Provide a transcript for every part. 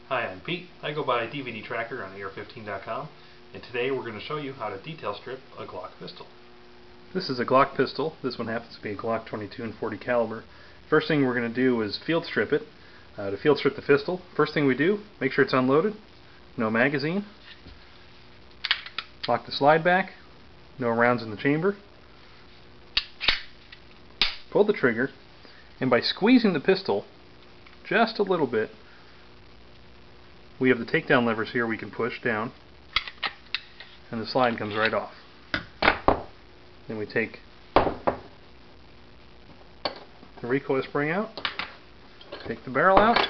Hi, I'm Pete. I go by DVD Tracker on AR15.com, and today we're going to show you how to detail strip a Glock pistol. This is a Glock pistol. This one happens to be a Glock 22 and 40 caliber. First thing we're going to do is field strip it. To field strip the pistol, first thing we do, make sure it's unloaded, no magazine, lock the slide back, no rounds in the chamber, pull the trigger, and by squeezing the pistol just a little bit, we have the takedown levers here we can push down, and the slide comes right off. Then we take the recoil spring out, take the barrel out,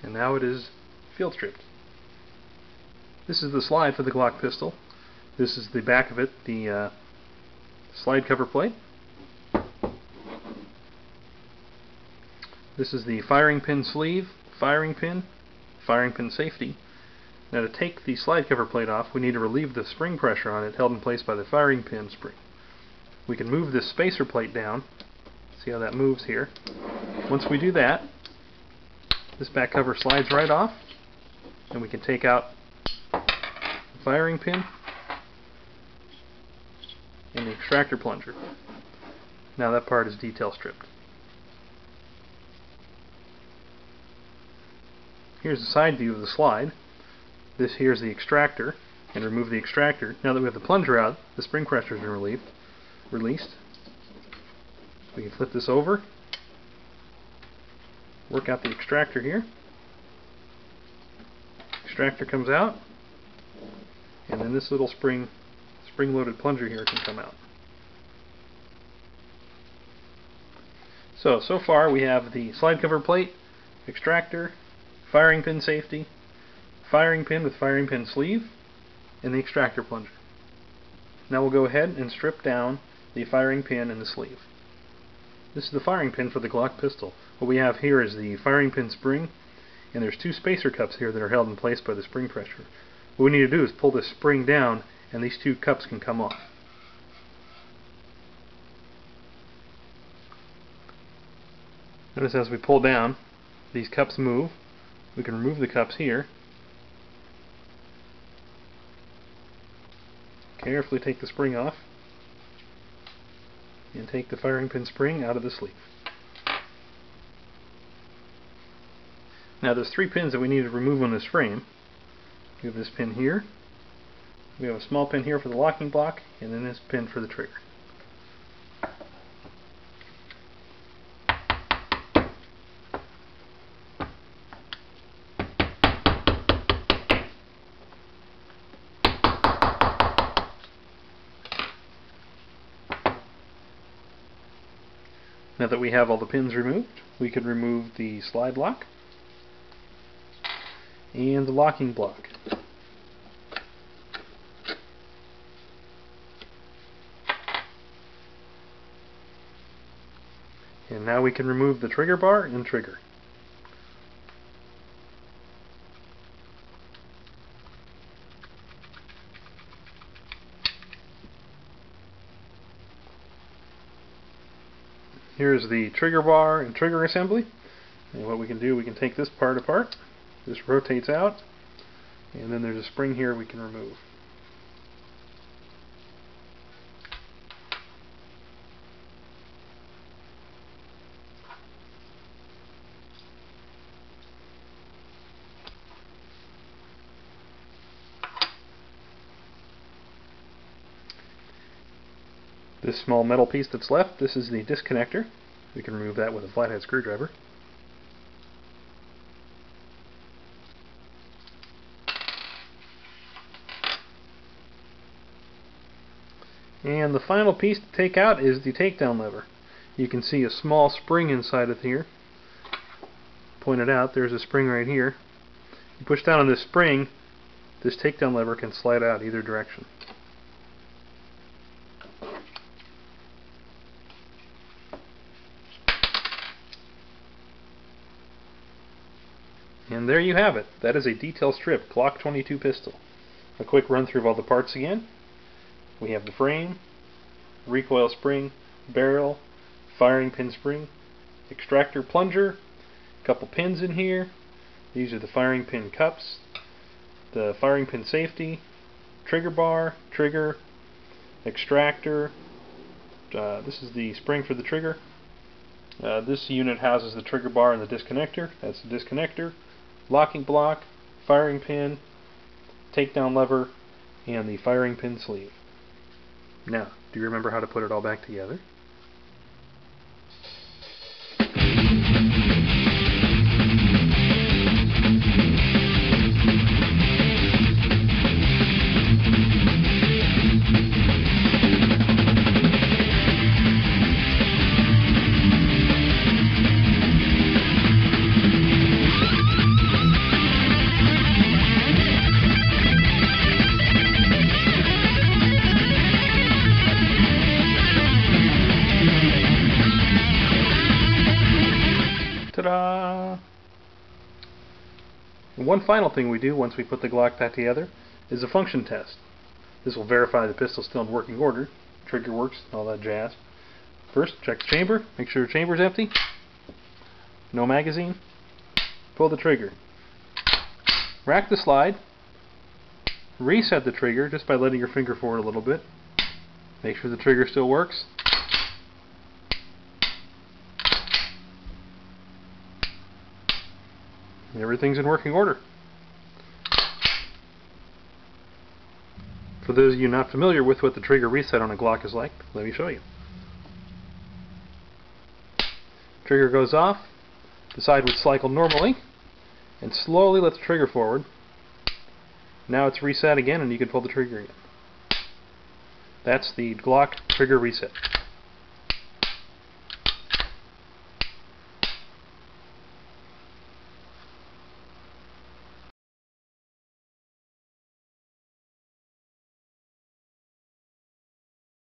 and now it is field stripped. This is the slide for the Glock pistol. This is the back of it, the slide cover plate. This is the firing pin sleeve, firing pin safety. Now to take the slide cover plate off, we need to relieve the spring pressure on it held in place by the firing pin spring. We can move this spacer plate down. See how that moves here. Once we do that, this back cover slides right off, and we can take out the firing pin and the extractor plunger. Now that part is detail stripped. Here's the side view of the slide. This here's the extractor, and remove the extractor. Now that we have the plunger out, the spring pressure has been released. We can flip this over, work out the extractor here. Extractor comes out, and then this little spring-loaded plunger here can come out. So far we have the slide cover plate, extractor, firing pin safety, firing pin with firing pin sleeve, and the extractor plunger. Now we'll go ahead and strip down the firing pin and the sleeve. This is the firing pin for the Glock pistol. What we have here is the firing pin spring, and there's two spacer cups here that are held in place by the spring pressure. What we need to do is pull this spring down, and these two cups can come off. Notice as we pull down, these cups move. We can remove the cups here. Carefully take the spring off and take the firing pin spring out of the sleeve. Now there's three pins that we need to remove on this frame. We have this pin here, we have a small pin here for the locking block, and then this pin for the trigger. Now that we have all the pins removed, we can remove the slide lock and the locking block. And now we can remove the trigger bar and trigger. Here's the trigger bar and trigger assembly. And what we can do, we can take this part apart. This rotates out, and then there's a spring here we can remove. This small metal piece that's left, this is the disconnector. We can remove that with a flathead screwdriver. And the final piece to take out is the takedown lever. You can see a small spring inside of here. Pointed out, there's a spring right here. You push down on this spring, this takedown lever can slide out either direction. And there you have it. That is a detail strip Glock 22 pistol. A quick run through of all the parts again. We have the frame, recoil spring, barrel, firing pin spring, extractor plunger, A couple pins in here. These are the firing pin cups, the firing pin safety, trigger bar, trigger, extractor. This is the spring for the trigger. This unit houses the trigger bar and the disconnector. That's the disconnector. Locking block, firing pin, takedown lever, and the firing pin sleeve. Now, do you remember how to put it all back together? Ta-da! And one final thing we do once we put the Glock back together is a function test. This will verify the pistol's still in working order, trigger works, all that jazz. First, check the chamber, make sure the chamber's empty, no magazine, pull the trigger. Rack the slide, reset the trigger just by letting your finger forward a little bit, make sure the trigger still works. Everything's in working order. For those of you not familiar with what the trigger reset on a Glock is like, let me show you. Trigger goes off, the side would cycle normally, and slowly let the trigger forward. Now it's reset again and you can pull the trigger again. That's the Glock trigger reset.